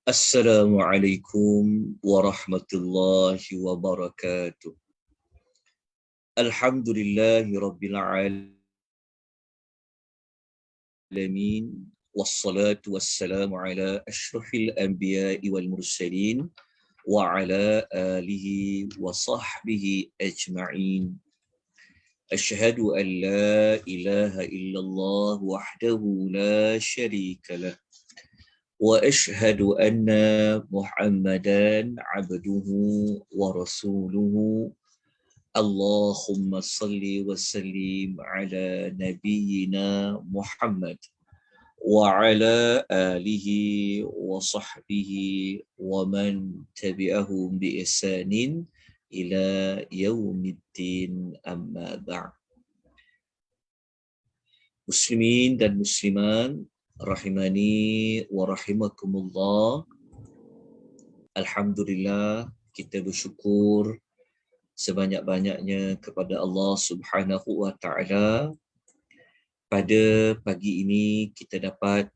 Assalamualaikum warahmatullahi wabarakatuh. Alhamdulillahi rabbil alamin. Wassalatu wassalamu ala ashrafil anbiya'i wal mursalin wa ala alihi wa sahbihi ajma'in. Ashhadu an la ilaha illallah wahdahu la sharika lah. وأشهد أن محمدا عبده ورسوله اللهم صل وسلم على نبينا محمد وعلى آله وصحبه ومن تبعهم بإحسان إلى يوم الدين أما بعد. Muslimin dan muslimat rahimani wa rahimakumullah. Alhamdulillah, kita bersyukur sebanyak-banyaknya kepada Allah Subhanahu wa taala. Pada pagi ini kita dapat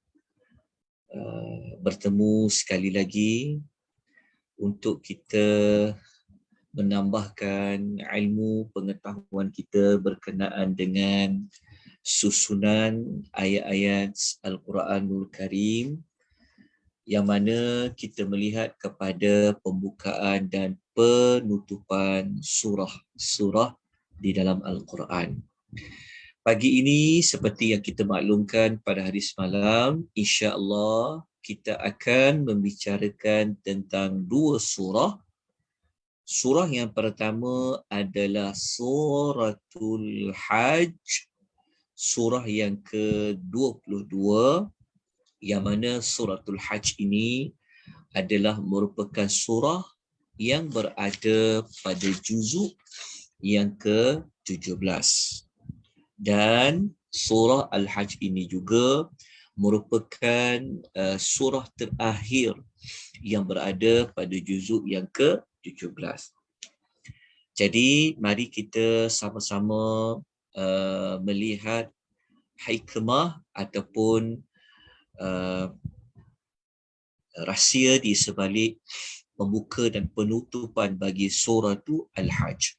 bertemu sekali lagi untuk kita menambahkan ilmu pengetahuan kita berkenaan dengan susunan ayat-ayat Al-Quranul Karim, yang mana kita melihat kepada pembukaan dan penutupan surah-surah di dalam Al-Quran. Pagi ini seperti yang kita maklumkan pada hari semalam, insya-Allah kita akan membicarakan tentang dua surah. Surah yang pertama adalah Suratul Hajj, surah yang ke-22, yang mana Suratul Hajj ini adalah merupakan surah yang berada pada juzuk yang ke-17. Dan surah Al-Hajj ini juga merupakan surah terakhir yang berada pada juzuk yang ke-17. Jadi mari kita sama-sama melihat hikmah ataupun rahsia di sebalik pembuka dan penutupan bagi surah Al-Hajj.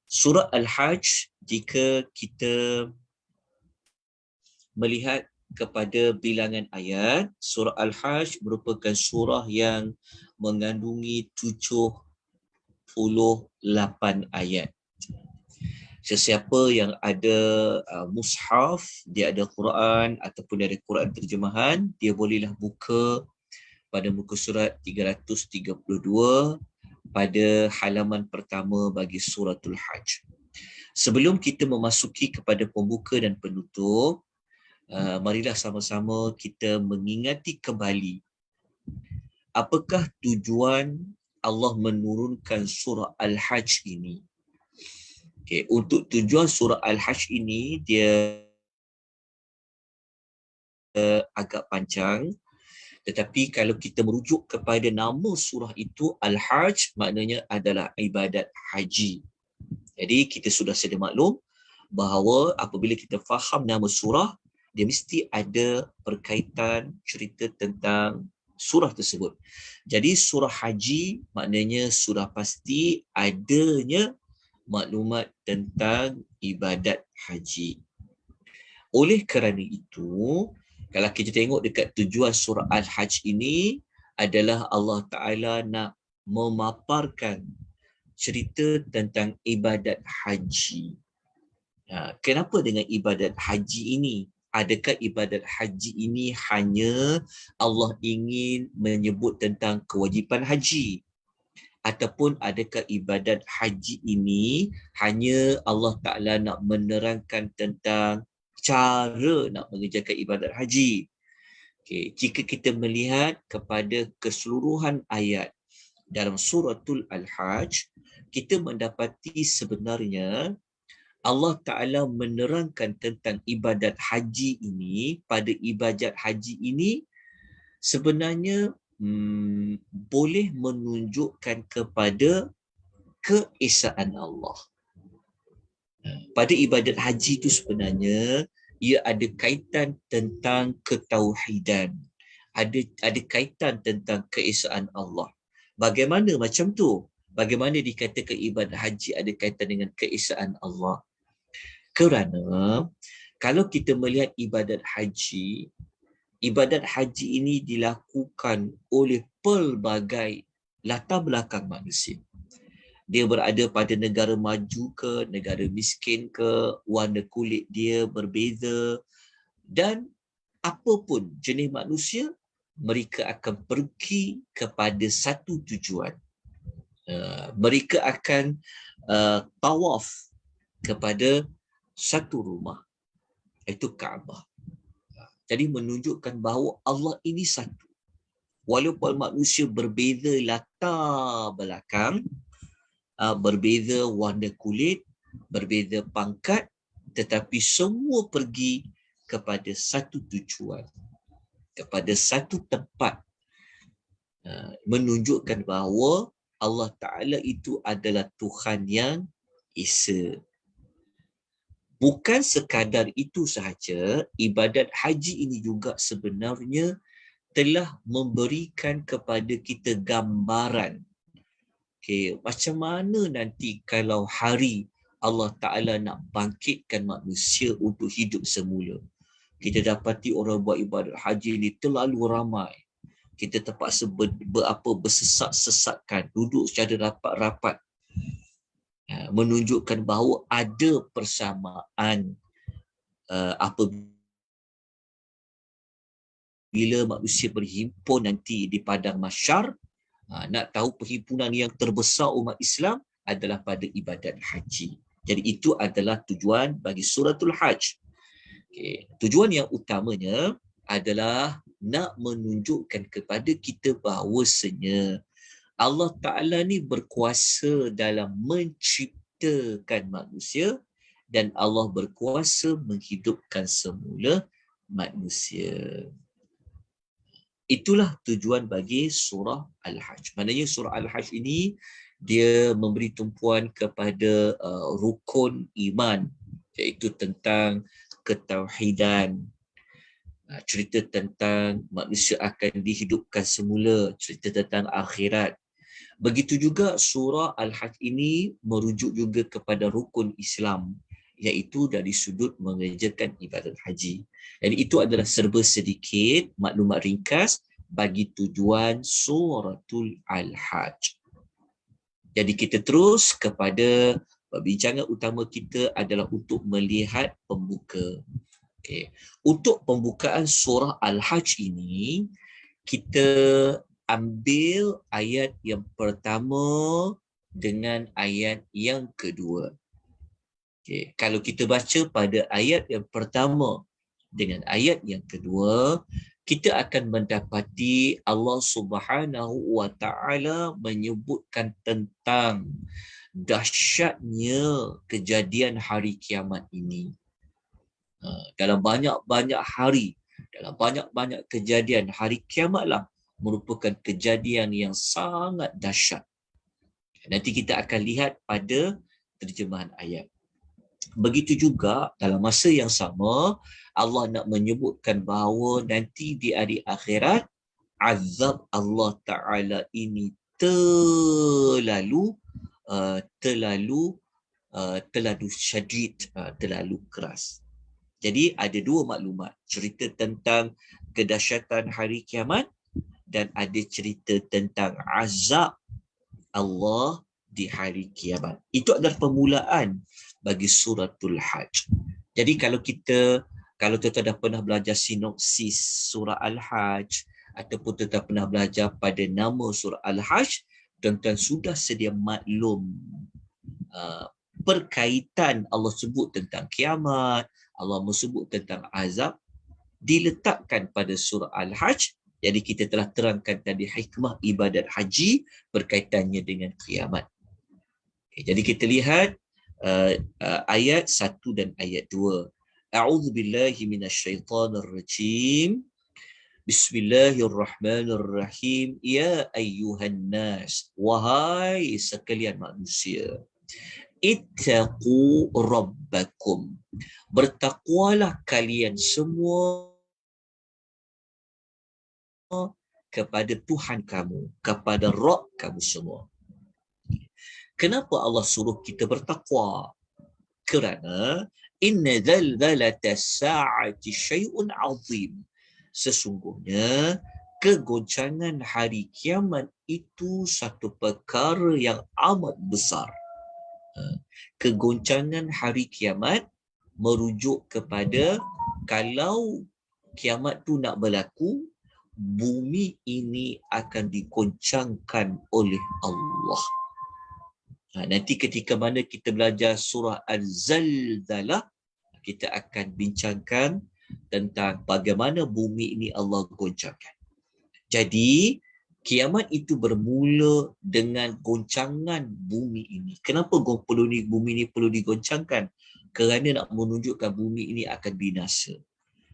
Surah Al-Hajj, jika kita melihat kepada bilangan ayat, surah Al-Hajj merupakan surah yang mengandungi 78 ayat. Sesiapa yang ada mushaf, dia ada Quran ataupun dia ada Quran terjemahan, dia bolehlah buka pada muka surat 332 pada halaman pertama bagi suratul Hajj. Sebelum kita memasuki kepada pembuka dan penutup, marilah sama-sama kita mengingati kembali apakah tujuan Allah menurunkan surah Al-Hajj ini. Okay, untuk tujuan surah Al-Hajj ini dia agak panjang, tetapi kalau kita merujuk kepada nama surah itu, Al-Hajj maknanya adalah ibadat haji. Jadi kita sudah sedia maklum bahawa apabila kita faham nama surah, dia mesti ada perkaitan cerita tentang surah tersebut. Jadi surah haji maknanya sudah pasti adanya maklumat tentang ibadat haji. Oleh kerana itu, kalau kita tengok dekat tujuan surah Al-Hajj ini adalah Allah Ta'ala nak memaparkan cerita tentang ibadat haji. Kenapa dengan ibadat haji ini? Adakah ibadat haji ini hanya Allah ingin menyebut tentang kewajipan haji? Ataupun adakah ibadat haji ini hanya Allah Ta'ala nak menerangkan tentang cara nak mengerjakan ibadat haji? Okay. Jika kita melihat kepada keseluruhan ayat dalam suratul Al-Hajj, kita mendapati sebenarnya Allah Ta'ala menerangkan tentang ibadat haji ini. Pada ibadat haji ini sebenarnya boleh menunjukkan kepada keesaan Allah. Pada ibadat haji itu sebenarnya ia ada kaitan tentang ketauhidan, ada kaitan tentang keesaan Allah. Bagaimana macam tu? Bagaimana dikatakan ibadat haji ada kaitan dengan keesaan Allah? Kerana kalau kita melihat ibadat haji ini dilakukan oleh pelbagai latar belakang manusia. Dia berada pada negara maju ke, negara miskin ke, warna kulit dia berbeza, dan apapun jenis manusia, mereka akan pergi kepada satu tujuan. Mereka akan tawaf kepada satu rumah, iaitu Kaabah. Jadi menunjukkan bahawa Allah ini satu. Walaupun manusia berbeza latar belakang, berbeza warna kulit, berbeza pangkat, tetapi semua pergi kepada satu tujuan, kepada satu tempat, menunjukkan bahawa Allah Ta'ala itu adalah Tuhan yang Esa. Bukan sekadar itu sahaja, ibadat haji ini juga sebenarnya telah memberikan kepada kita gambaran. Macam mana nanti kalau hari Allah Ta'ala nak bangkitkan manusia untuk hidup semula. Kita dapati orang buat ibadat haji ini terlalu ramai. Kita terpaksa bersesak-sesakkan, duduk secara rapat-rapat. Menunjukkan bahawa ada persamaan apabila manusia berhimpun nanti di padang mahsyar. Nak tahu perhimpunan yang terbesar umat Islam adalah pada ibadat haji. Jadi itu adalah tujuan bagi suratul Hajj. Tujuan yang utamanya adalah nak menunjukkan kepada kita bahawasanya Allah Ta'ala ni berkuasa dalam menciptakan manusia dan Allah berkuasa menghidupkan semula manusia. Itulah tujuan bagi surah Al-Hajj. Maknanya surah Al-Hajj ini dia memberi tumpuan kepada rukun iman, iaitu tentang ketauhidan, cerita tentang manusia akan dihidupkan semula, cerita tentang akhirat. Begitu juga surah Al-Hajj ini merujuk juga kepada rukun Islam, iaitu dari sudut mengerjakan ibadat haji. Jadi itu adalah serba sedikit maklumat ringkas bagi tujuan suratul Al-Hajj. Jadi kita terus kepada perbincangan utama kita adalah untuk melihat pembuka. Untuk pembukaan surah Al-Hajj ini, kita ambil ayat yang pertama dengan ayat yang kedua. Kalau kita baca pada ayat yang pertama dengan ayat yang kedua, kita akan mendapati Allah Subhanahu wa Ta'ala menyebutkan tentang dahsyatnya kejadian hari kiamat ini. Dalam banyak-banyak hari, dalam banyak-banyak kejadian, hari kiamatlah merupakan kejadian yang sangat dahsyat. Nanti kita akan lihat pada terjemahan ayat. Begitu juga dalam masa yang sama, Allah nak menyebutkan bahawa nanti di hari akhirat, azab Allah Ta'ala ini terlalu syadid, terlalu keras. Jadi ada dua maklumat, cerita tentang kedahsyatan hari kiamat dan ada cerita tentang azab Allah di hari kiamat. Itu adalah permulaan bagi suratul Hajj. Jadi kalau tuan-tuan dah pernah belajar sinopsis surah Al-Hajj ataupun tuan-tuan pernah belajar pada nama surah Al-Hajj, tuan-tuan sudah sedia maklum perkaitan Allah sebut tentang kiamat, Allah menyebut tentang azab diletakkan pada surah Al-Hajj. Jadi kita telah terangkan tadi hikmah ibadat haji berkaitannya dengan kiamat. Jadi kita lihat ayat 1 dan ayat 2. A'udzubillahi minasyaitonirrajim. Bismillahirrahmanirrahim. Ya ayyuhan nas, wahai sekalian manusia, ittaqu rabbakum, bertakwalah kalian semua kepada Tuhan kamu, kepada Rabb kamu semua. Kenapa Allah suruh kita bertakwa? Kerana inna zalzalata sa'ati syai'un azim. Sesungguhnya kegoncangan hari kiamat itu satu perkara yang amat besar. Kegoncangan hari kiamat merujuk kepada kalau kiamat tu nak berlaku, bumi ini akan digoncangkan oleh Allah. Nanti ketika mana kita belajar surah Al-Zalzalah, kita akan bincangkan tentang bagaimana bumi ini Allah goncangkan. Jadi, kiamat itu bermula dengan goncangan bumi ini. Kenapa bumi ini perlu digoncangkan? Kerana nak menunjukkan bumi ini akan binasa.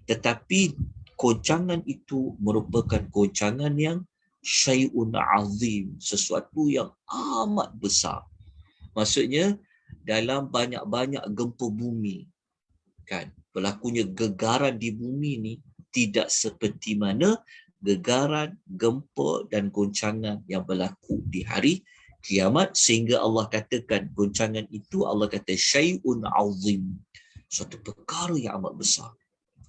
Tetapi goncangan itu merupakan goncangan yang syai'un azim, sesuatu yang amat besar. Maksudnya dalam banyak-banyak gempa bumi, kan, berlakunya gegaran di bumi ni tidak seperti mana gegaran, gempa dan goncangan yang berlaku di hari kiamat, sehingga Allah katakan goncangan itu, Allah kata syai'un azim, suatu perkara yang amat besar.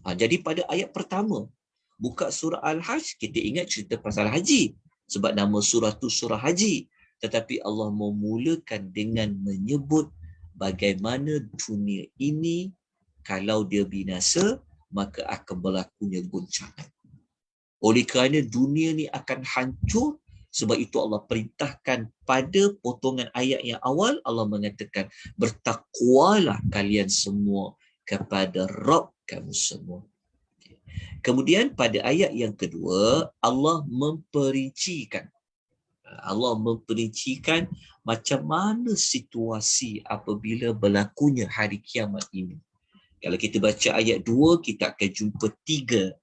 Jadi pada ayat pertama buka surah Al-Hajj, kita ingat cerita pasal haji, sebab nama surah tu surah haji. Tetapi Allah memulakan dengan menyebut bagaimana dunia ini kalau dia binasa, maka akan berlakunya goncangan. Oleh kerana dunia ni akan hancur, sebab itu Allah perintahkan pada potongan ayat yang awal, Allah mengatakan bertakwalah kalian semua kepada Rabb kamu semua. Kemudian pada ayat yang kedua, Allah memperincikan macam mana situasi apabila berlakunya hari kiamat ini. Kalau kita baca ayat 2, kita akan jumpa 3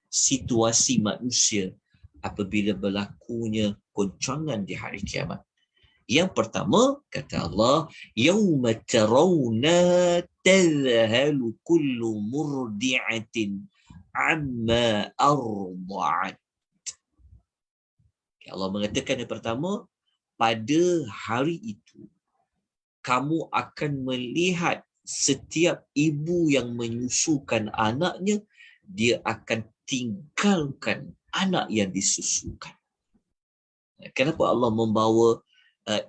situasi manusia apabila berlakunya goncangan di hari kiamat. Yang pertama, kata Allah, yauma tarawna tadhhalu kullu murdi'atin amma arda'at. Allah mengatakan yang pertama, pada hari itu kamu akan melihat setiap ibu yang menyusukan anaknya, dia akan tinggalkan anak yang disusukan. Kenapa Allah membawa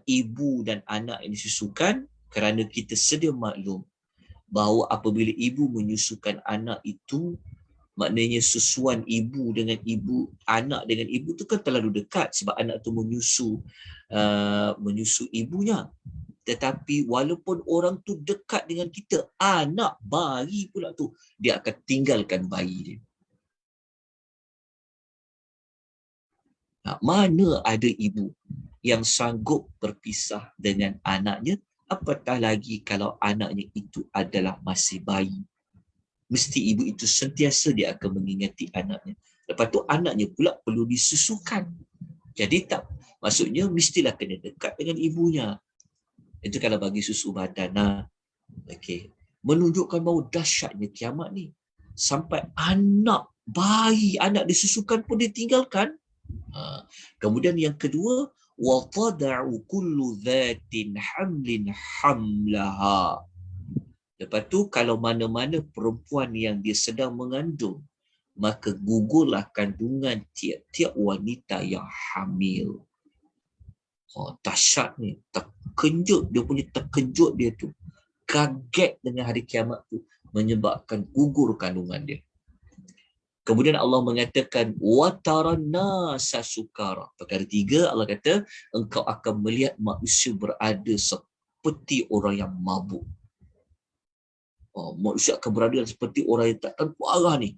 ibu dan anak yang disusukan? Kerana kita sedia maklum bahawa apabila ibu menyusukan anak itu, maknanya susuan ibu dengan ibu, anak dengan ibu tu kan terlalu dekat, sebab anak tu menyusu ibunya. Tetapi walaupun orang tu dekat dengan kita, anak bayi pula tu, dia akan tinggalkan bayi dia. Mana ada ibu yang sanggup berpisah dengan anaknya, apatah lagi kalau anaknya itu adalah masih bayi. Mesti ibu itu sentiasa dia akan mengingati anaknya. Lepas tu anaknya pula perlu disusukan. Jadi maksudnya mestilah kena dekat dengan ibunya. Itu kalau bagi susu badan. Okey. Menunjukkan bahawa dahsyatnya kiamat ni. Sampai anak bayi, anak disusukan pun ditinggalkan. Kemudian yang kedua, wa tada'u kullu dhatin hamlin hamlaha. Lepas tu kalau mana-mana perempuan yang dia sedang mengandung, maka gugurlah kandungan tiap-tiap wanita yang hamil. Dahsyat ni, terkejut dia tu. Kaget dengan hari kiamat tu, menyebabkan gugur kandungan dia. Kemudian Allah mengatakan wataranasa sukara. Perkara 3, Allah kata engkau akan melihat manusia berada seperti orang yang mabuk. Manusia akan berada seperti orang yang tak tentu arah ni.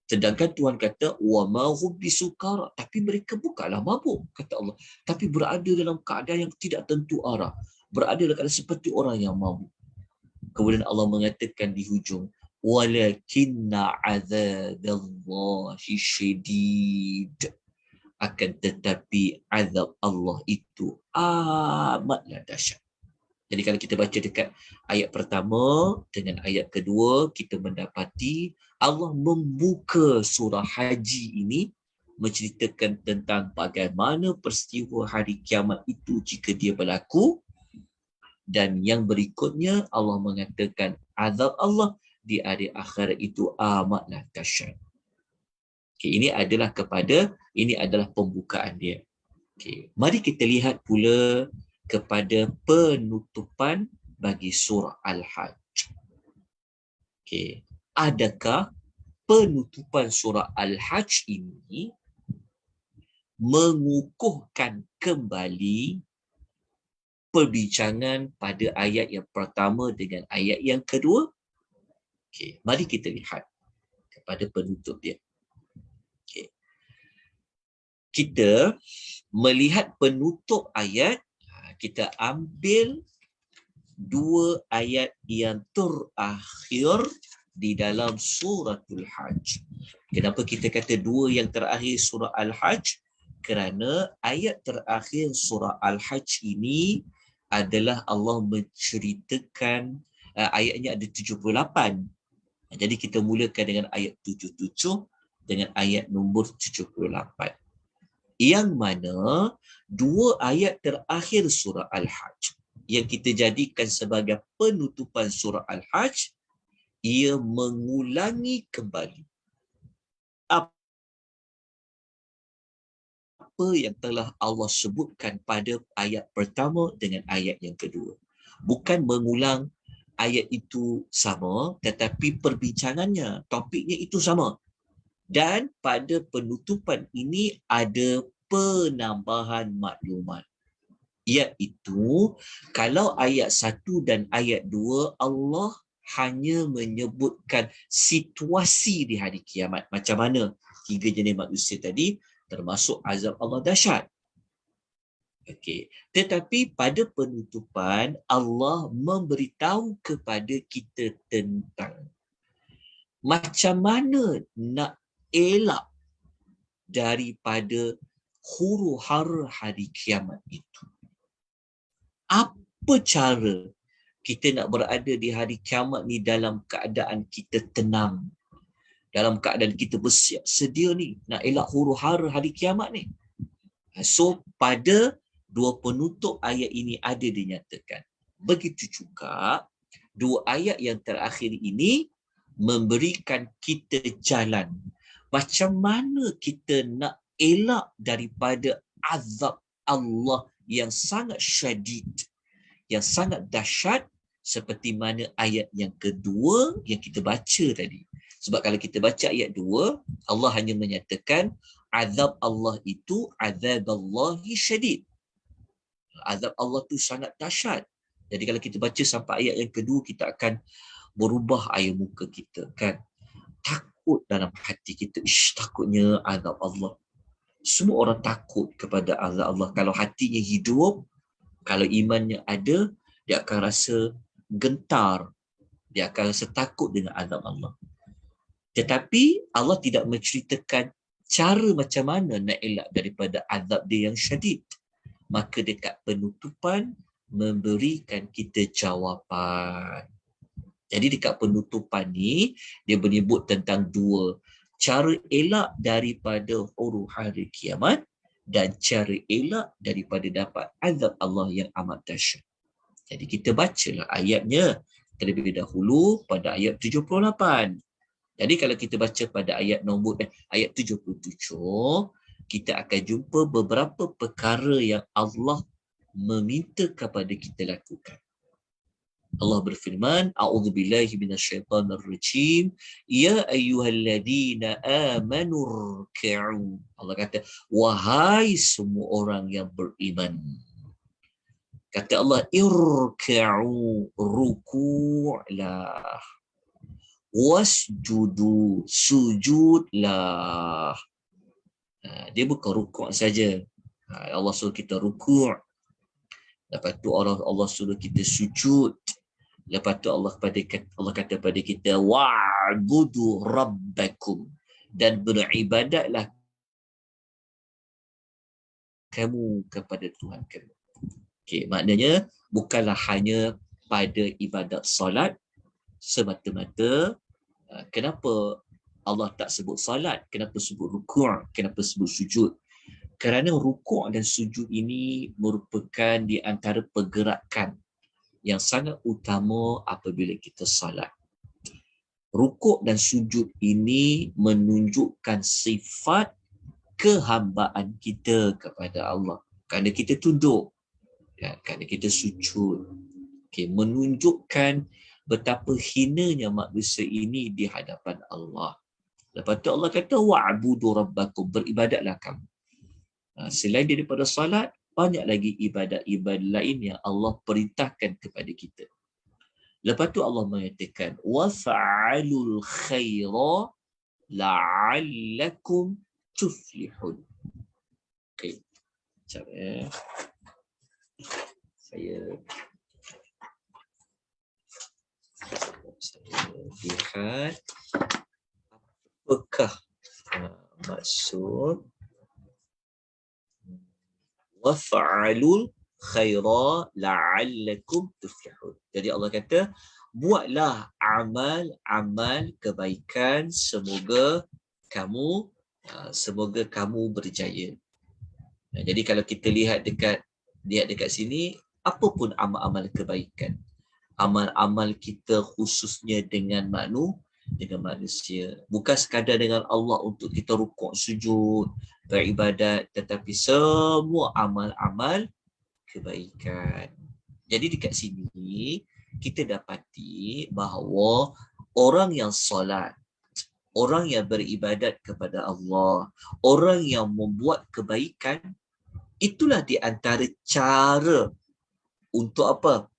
Sedangkan Tuhan kata wa ma hum bisukara, tapi mereka bukanlah mabuk, kata Allah, tapi berada dalam keadaan yang tidak tentu arah, berada dalam keadaan seperti orang yang mabuk. Kemudian Allah mengatakan di hujung walakinna azaballahi syadid, akan tetapi azab Allah itu amatlah dahsyat. Jadi kalau kita baca dekat ayat pertama dengan ayat kedua, kita mendapati Allah membuka surah haji ini menceritakan tentang bagaimana peristiwa hari kiamat itu jika dia berlaku. Dan yang berikutnya Allah mengatakan azab Allah di hari akhirat itu amatlah dahsyat. Ini adalah pembukaan dia. Mari kita lihat pula kepada penutupan bagi surah Al-Hajj. Adakah penutupan surah Al-Hajj ini mengukuhkan kembali perbincangan pada ayat yang pertama dengan ayat yang kedua? Mari kita lihat kepada penutup dia. Kita melihat penutup ayat, kita ambil dua ayat yang terakhir di dalam suratul Hajj. Kenapa kita kata dua yang terakhir surah Al-Hajj? Kerana ayat terakhir surah Al-Hajj ini adalah Allah menceritakan, ayatnya ada 78. Jadi kita mulakan dengan ayat 77 dengan ayat nombor 78. Yang mana dua ayat terakhir surah Al-Hajj yang kita jadikan sebagai penutupan surah Al-Hajj, ia mengulangi kembali apa yang telah Allah sebutkan pada ayat pertama dengan ayat yang kedua. Bukan mengulang ayat itu sama, tetapi perbincangannya, topiknya itu sama. Dan pada penutupan ini ada penambahan maklumat. Iaitu, kalau ayat 1 dan ayat 2, Allah hanya menyebutkan situasi di hari kiamat. Macam mana 3 jenis manusia tadi, termasuk azab Allah dahsyat. Tetapi pada penutupan, Allah memberitahu kepada kita tentang macam mana nak elak daripada huru-hara hari kiamat itu. Apa cara kita nak berada di hari kiamat ni dalam keadaan kita tenang, dalam keadaan kita bersiap sedia ni nak elak huru-hara hari kiamat ni. So pada dua penutup ayat ini ada dinyatakan. Begitu juga dua ayat yang terakhir ini memberikan kita jalan macam mana kita nak elak daripada azab Allah yang sangat syadid, yang sangat dahsyat, seperti mana ayat yang kedua yang kita baca tadi. Sebab kalau kita baca ayat 2, Allah hanya menyatakan azab Allah itu azaballahi syadid. Azab Allah tu sangat dahsyat. Jadi kalau kita baca sampai ayat yang kedua, kita akan berubah air muka kita, kan? Takut dalam hati kita, takutnya azab Allah. Semua orang takut kepada azab Allah. Kalau hatinya hidup, kalau imannya ada, dia akan rasa gentar, dia akan rasa takut dengan azab Allah. Tetapi Allah tidak menceritakan cara macam mana nak elak daripada azab dia yang syadid. Maka dekat penutupan memberikan kita jawapan. Jadi dekat penutupan ni, dia menyebut tentang dua cara elak daripada huru hari kiamat dan cara elak daripada dapat azab Allah yang amat dahsyat. Jadi kita bacalah ayatnya terlebih dahulu pada ayat 78. Jadi kalau kita baca pada ayat 77, kita akan jumpa beberapa perkara yang Allah meminta kepada kita lakukan. Allah berfirman, a'udzubillahi minasyaitonirrajim, ya ayyuhalladzina amanu ruk'u. Allah kata, wahai semua orang yang beriman. Kata Allah, irka'u, ruku'lah. Wasjudu, sujudlah. Dia bukan rukuk saja. Allah suruh kita rukuk. Lepas tu Allah suruh kita sujud. Lepas tu Allah kata pada kita, wa'budu rabbakum, dan beribadatlah kamu kepada Tuhan kamu. Maknanya bukanlah hanya pada ibadat solat semata-mata. Kenapa Allah tak sebut salat, kenapa sebut rukuk, kenapa sebut sujud? Kerana rukuk dan sujud ini merupakan di antara pergerakan yang sangat utama apabila kita salat. Rukuk dan sujud ini menunjukkan sifat kehambaan kita kepada Allah. Kerana kita tunduk, kerana kita sujud. Menunjukkan betapa hinanya manusia ini di hadapan Allah. Lepas tu Allah kata, wa'budu rabbakum, beribadatlah kamu. Selain daripada salat, banyak lagi ibadat-ibadat lain yang Allah perintahkan kepada kita. Lepas tu Allah mengatakan, wafa'alul khaira la'allakum tuflihun. Okey. Sekejap Saya lihat apakah maksud wafa'alul khaira la'allakum tuflihun. Jadi Allah kata, buatlah amal kebaikan, semoga kamu berjaya. Jadi kalau kita lihat dekat sini, apa pun amal-amal kebaikan, amal-amal kita khususnya dengan manusia, bukan sekadar dengan Allah untuk kita rukuk sujud beribadat, tetapi semua amal-amal kebaikan. Jadi dekat sini kita dapati bahawa orang yang solat, orang yang beribadat kepada Allah, orang yang membuat kebaikan, itulah di antara cara untuk apa?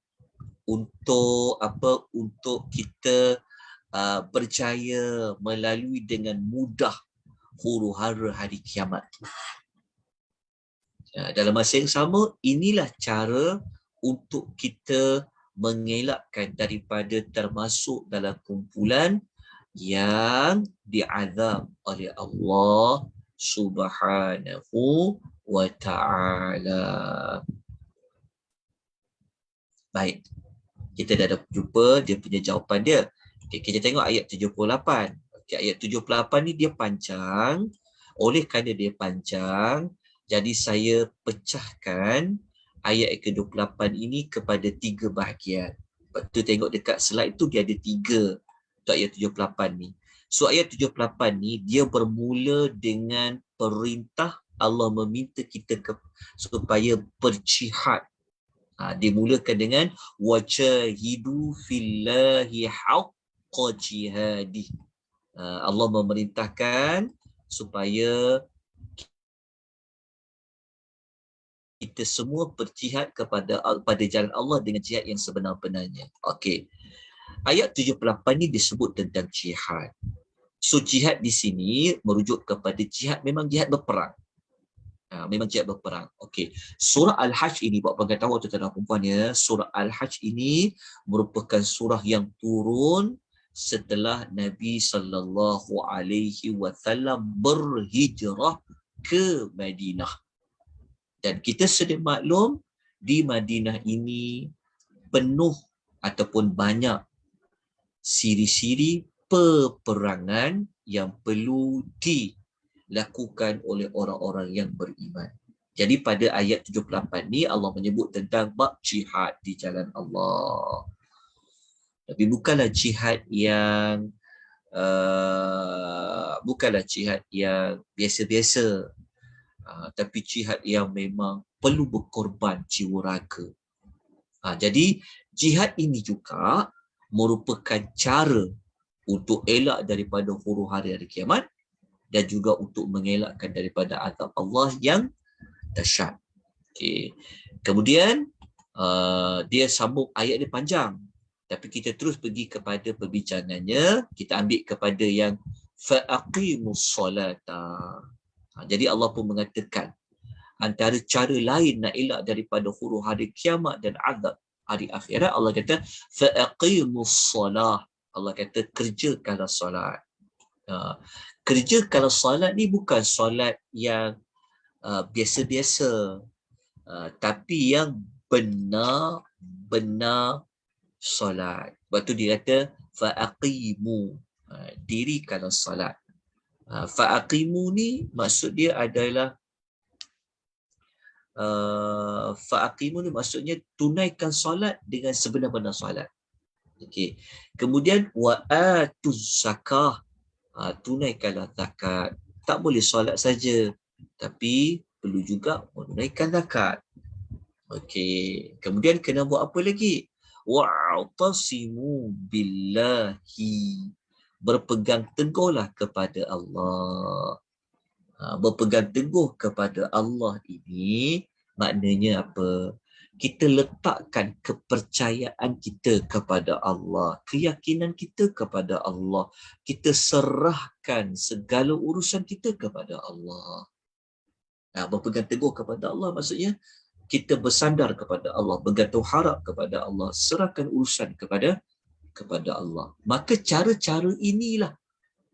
Untuk kita berjaya melalui dengan mudah huru-hara hari kiamat. Dalam masa yang sama, inilah cara untuk kita mengelakkan daripada termasuk dalam kumpulan yang diazab oleh Allah Subhanahu wa ta'ala. Baik, kita dah jumpa dia punya jawapan dia. Okay, kita tengok ayat 78. Okay, ayat 78 ni dia panjang. Oleh kerana dia panjang, jadi saya pecahkan ayat ke-28 ini kepada 3 bahagian. Lepas tu tengok dekat slide tu dia ada 3 untuk ayat 78 ni. So ayat 78 ni dia bermula dengan perintah Allah meminta kita supaya berjihad. Dimulakan dengan wajahidu fillahi haqqa jihadi. Allah memerintahkan supaya kita semua berjihad pada jalan Allah dengan jihad yang sebenar-benarnya. Okey. Ayat 78 ni disebut tentang jihad. So jihad di sini merujuk kepada jihad, memang jihad berperang. Memang jihad berperang. Okey. Surah Al-Hajj ini, buat pengetahuan tuan-tuan dan puan-puan ya, surah Al-Hajj ini merupakan surah yang turun setelah Nabi sallallahu alaihi wasallam berhijrah ke Madinah. Dan kita sedia maklum di Madinah ini penuh ataupun banyak siri-siri peperangan yang perlu dilakukan oleh orang-orang yang beriman. Jadi pada ayat 78 ni Allah menyebut tentang bab jihad di jalan Allah. Tapi bukanlah jihad yang biasa-biasa. Tapi jihad yang memang perlu berkorban jiwa raga. Jadi jihad ini juga merupakan cara untuk elak daripada huru-hara hari kiamat dan juga untuk mengelakkan daripada azab Allah yang dahsyat. Okay. Kemudian dia sambung, ayat dia panjang, tapi kita terus pergi kepada perbincangannya. Kita ambil kepada yang fa'aqimus solata. Jadi Allah pun mengatakan antara cara lain nak elak daripada huru hari kiamat dan azab hari akhirat, Allah kata faqimus solah. Allah kata kerjakanlah solat. Kerjakanlah solat ni bukan solat yang biasa-biasa, tapi yang benar-benar solat. Sebab tu dia kata faqimu. dirikanlah salat. Fa'aqimu ni maksud dia adalah fa'aqimu ni maksudnya tunaikan solat dengan sebenar-benar solat. Okey. Kemudian wa'atuz zakah, tunaikanlah zakat. Tak boleh solat saja, tapi perlu juga menunaikan zakat. Okey. Kemudian kena buat apa lagi? Wa'tasimu billahi, berpegang teguhlah kepada Allah. Berpegang teguh kepada Allah ini maknanya apa? Kita letakkan kepercayaan kita kepada Allah, keyakinan kita kepada Allah. Kita serahkan segala urusan kita kepada Allah. Berpegang teguh kepada Allah maksudnya kita bersandar kepada Allah, bergantung harap kepada Allah, serahkan urusan kepada Allah. Maka cara-cara inilah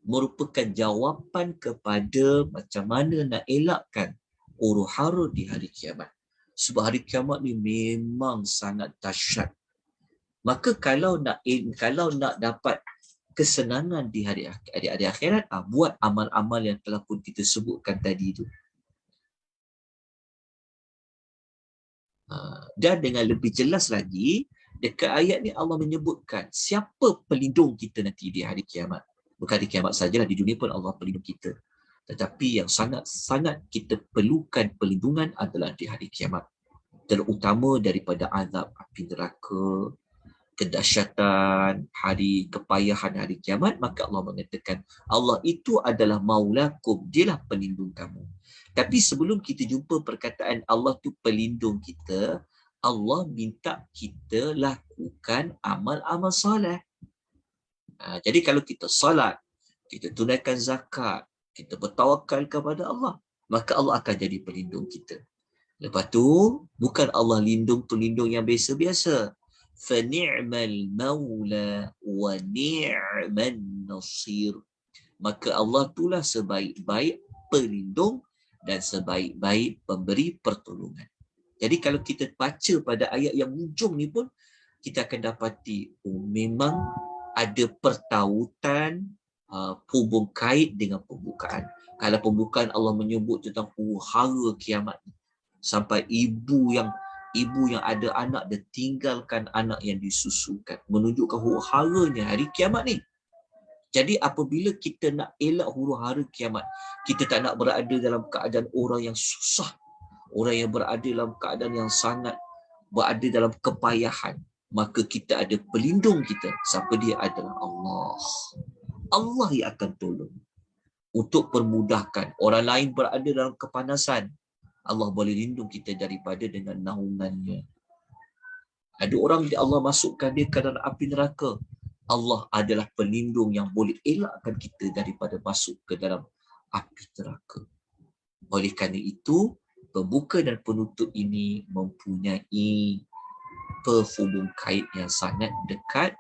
merupakan jawapan kepada macam mana nak elakkan huru-hara di hari kiamat. Sebab hari kiamat ni memang sangat dahsyat. Maka kalau nak dapat kesenangan di hari akhirat, buat amal-amal yang telah pun kita sebutkan tadi itu. Dan dengan lebih jelas lagi, dekat ayat ni Allah menyebutkan siapa pelindung kita nanti di hari kiamat. Bukan hari kiamat sajalah, di dunia pun Allah pelindung kita. Tetapi yang sangat-sangat kita perlukan perlindungan adalah di hari kiamat. Terutama daripada azab api neraka, kedahsyatan hari kepayahan hari kiamat, maka Allah mengatakan Allah itu adalah maulakum, dialah pelindung kamu. Tapi sebelum kita jumpa perkataan Allah tu pelindung kita, Allah minta kita lakukan amal-amal solat. Jadi kalau kita solat, kita tunaikan zakat, kita bertawakal kepada Allah, maka Allah akan jadi pelindung kita. Lepas tu, bukan Allah lindung pelindung yang biasa-biasa. فَنِعْمَ الْمَوْلَى وَنِعْمَ النَّصِيرُ. Maka Allah itulah sebaik-baik pelindung dan sebaik-baik pemberi pertolongan. Jadi kalau kita baca pada ayat yang hujung ni pun, kita akan dapati memang ada pertautan hubung kait dengan pembukaan. Kalau pembukaan Allah menyebut tentang huru-hara kiamat, sampai ibu yang ada anak dia tinggalkan anak yang disusukan, menunjukkan huru-haranya hari kiamat ni. Jadi apabila kita nak elak huru-hara kiamat, kita tak nak berada dalam keadaan orang yang susah, orang yang berada dalam keadaan yang sangat berada dalam kepayahan, maka kita ada pelindung kita. Siapa dia? Adalah Allah. Allah yang akan tolong untuk permudahkan. Orang lain berada dalam kepanasan, Allah boleh lindung kita daripada dengan naungannya. Ada orang yang Allah masukkan dia ke dalam api neraka, Allah adalah pelindung yang boleh elakkan kita daripada masuk ke dalam api neraka. Oleh kerana itu, pembuka dan penutup ini mempunyai perhubung kait yang sangat dekat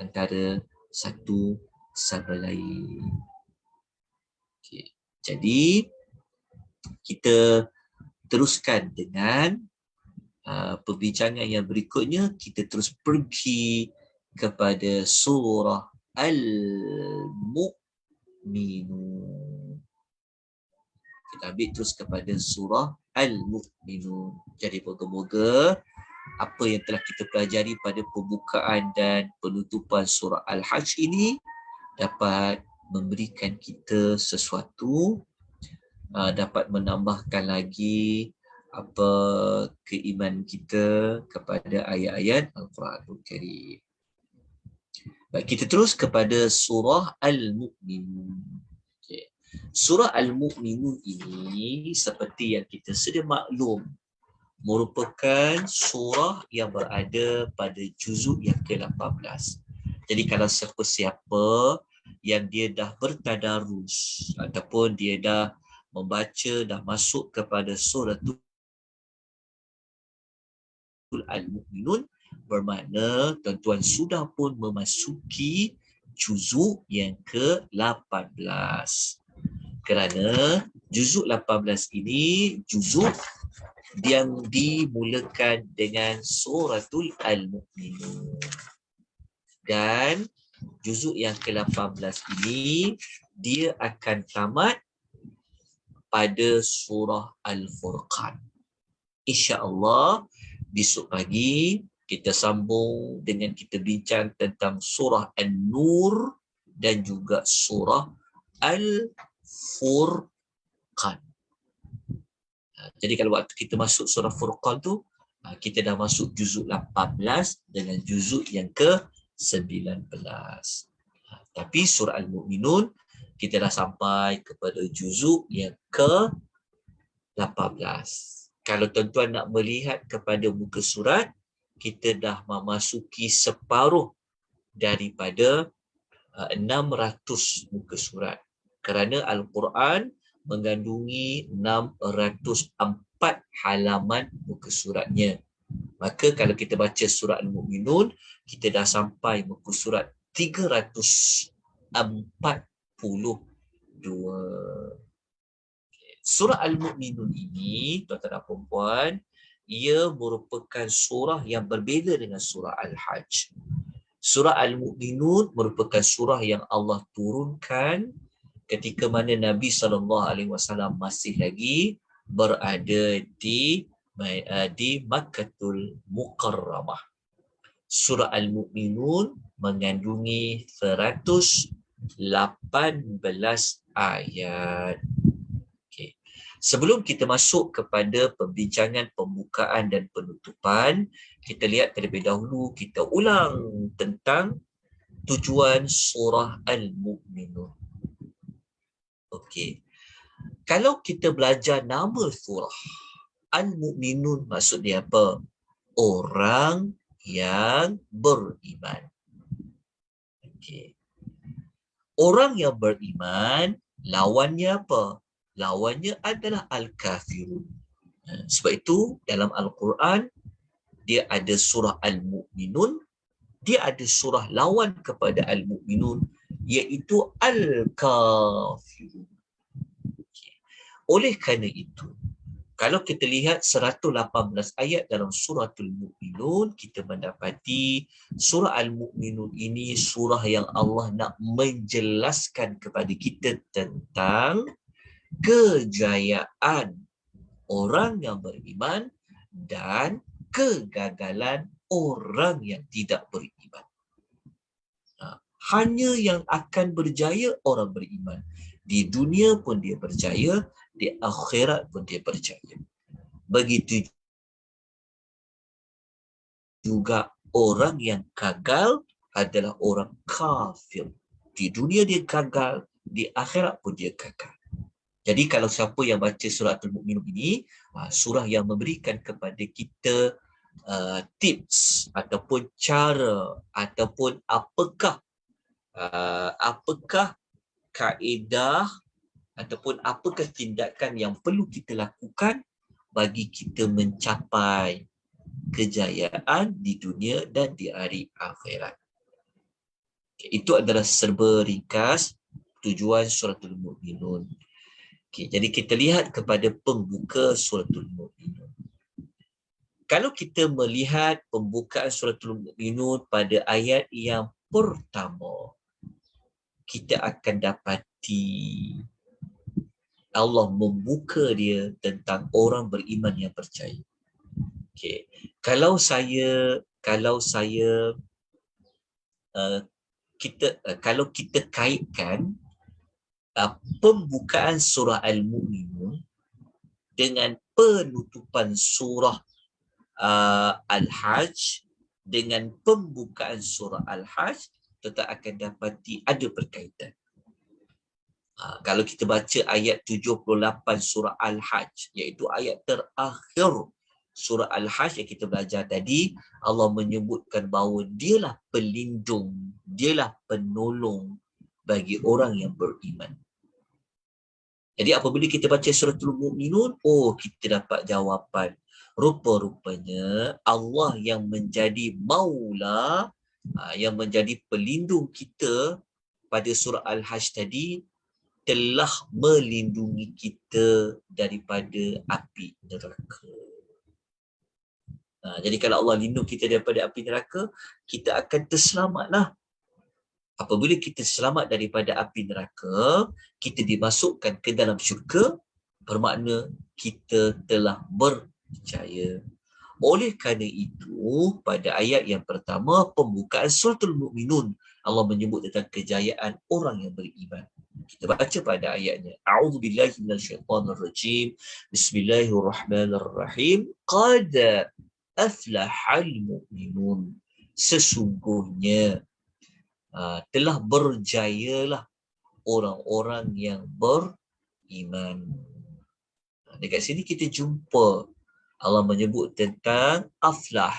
antara satu sama lain. Okay. Jadi, kita teruskan dengan perbincangan yang berikutnya. Kita terus pergi kepada surah Al-Mu'minun. Kita ambil terus kepada surah Al-Mu'minun. Jadi moga-moga apa yang telah kita pelajari pada pembukaan dan penutupan surah Al-Hajj ini dapat memberikan kita sesuatu, dapat menambahkan lagi keimanan kita kepada ayat-ayat Al-Quranul Karim. Baik, kita terus kepada surah Al-Mu'minun. Okay. Surah Al-Mu'minun ini seperti yang kita sedia maklum, merupakan surah yang berada pada juzuk yang ke-18. Jadi kalau siapa-siapa yang dia dah bertadarus ataupun dia dah membaca, dah masuk kepada surah Al-Mu'minun, bermakna tuan-tuan sudah pun memasuki juzuk yang ke-18. Kerana juzuk 18 ini juzuk yang dimulakan dengan suratul Al-Mu'minun. Dan Juzuk yang ke-18 ini dia akan tamat pada surah Al-Furqan. InsyaAllah besok pagi kita sambung dengan kita bincang tentang surah An-Nur dan juga surah Al-Furqan. Jadi kalau waktu kita masuk surah Furqan tu, kita dah masuk juzuk 18 dengan juzuk yang ke-19. Tapi surah Al-Mu'minun kita dah sampai kepada juzuk yang ke-18. Kalau tuan-tuan nak melihat kepada muka surat, kita dah memasuki separuh daripada 600 muka surat. Kerana Al-Quran mengandungi 604 halaman muka suratnya. Maka kalau kita baca surah Al-Mu'minun, kita dah sampai muka surat 342. Surah Al-Mu'minun ini, tuan-tuan dan puan-puan, ia merupakan surah yang berbeza dengan surah Al-Hajj. Surah Al-Mu'minun merupakan surah yang Allah turunkan ketika mana Nabi SAW masih lagi berada di Makkahul Mukarramah. Surah Al-Mu'minun mengandungi 118 ayat. Okay. Sebelum kita masuk kepada pembincangan pembukaan dan penutupan, kita lihat terlebih dahulu, kita ulang tentang tujuan surah Al-Mu'minun. Okey. Kalau kita belajar nama surah Al-Mu'minun, maksud dia apa? Orang yang beriman. Okey. Orang yang beriman, lawannya apa? Lawannya adalah Al-Kafirun. Sebab itu dalam Al-Quran, dia ada surah Al-Mu'minun, dia ada surah lawan kepada Al-Mu'minun, iaitu Al-Kafirun. Okay. Oleh kerana itu, kalau kita lihat 118 ayat dalam surah Al-Mu'minun, kita mendapati surah Al-Mu'minun ini surah yang Allah nak menjelaskan kepada kita tentang kejayaan orang yang beriman dan kegagalan orang yang tidak beriman. Hanya yang akan berjaya orang beriman. Di dunia pun dia berjaya, di akhirat pun dia berjaya. Begitu juga orang yang gagal adalah orang kafir. Di dunia dia gagal, di akhirat pun dia gagal. Jadi kalau siapa yang baca surah Al-Mu'minun ini, surah yang memberikan kepada kita tips ataupun cara ataupun apakah kaedah ataupun apakah tindakan yang perlu kita lakukan bagi kita mencapai kejayaan di dunia dan di hari akhirat. Itu adalah serba ringkas tujuan suratul Mu'minun. Jadi kita lihat kepada pembuka suratul Mu'minun. Kalau kita melihat pembukaan suratul Mu'minun pada ayat yang pertama, kita akan dapati Allah membuka dia tentang orang beriman yang percaya. Okay. Kalau kita kaitkan pembukaan surah Al-Mu'minun dengan penutupan surah Al-Hajj dengan pembukaan surah Al-Hajj, kita akan dapati ada berkaitan. Kalau kita baca ayat 78 surah Al-Hajj, iaitu ayat terakhir surah Al-Hajj yang kita belajar tadi, Allah menyebutkan bahawa dialah pelindung, dialah penolong bagi orang yang beriman. Jadi apabila kita baca suratul Mu'minun, kita dapat jawapan. Rupa-rupanya Allah yang menjadi maula, yang menjadi pelindung kita pada surah Al-Hajj tadi, telah melindungi kita daripada api neraka. Jadi kalau Allah lindung kita daripada api neraka, kita akan terselamatlah. Apabila kita selamat daripada api neraka, kita dimasukkan ke dalam syurga, bermakna kita telah berjaya. Oleh kerana itu, pada ayat yang pertama, pembukaan suratul Mu'minun, Allah menyebut tentang kejayaan orang yang beriman. Kita baca pada ayatnya. A'udzubillahi minasyaitonirrajim. Bismillahirrahmanirrahim. Qad aflahal mu'minun. Sesungguhnya telah berjayalah orang-orang yang beriman. Dekat sini kita jumpa Allah menyebut tentang aflah,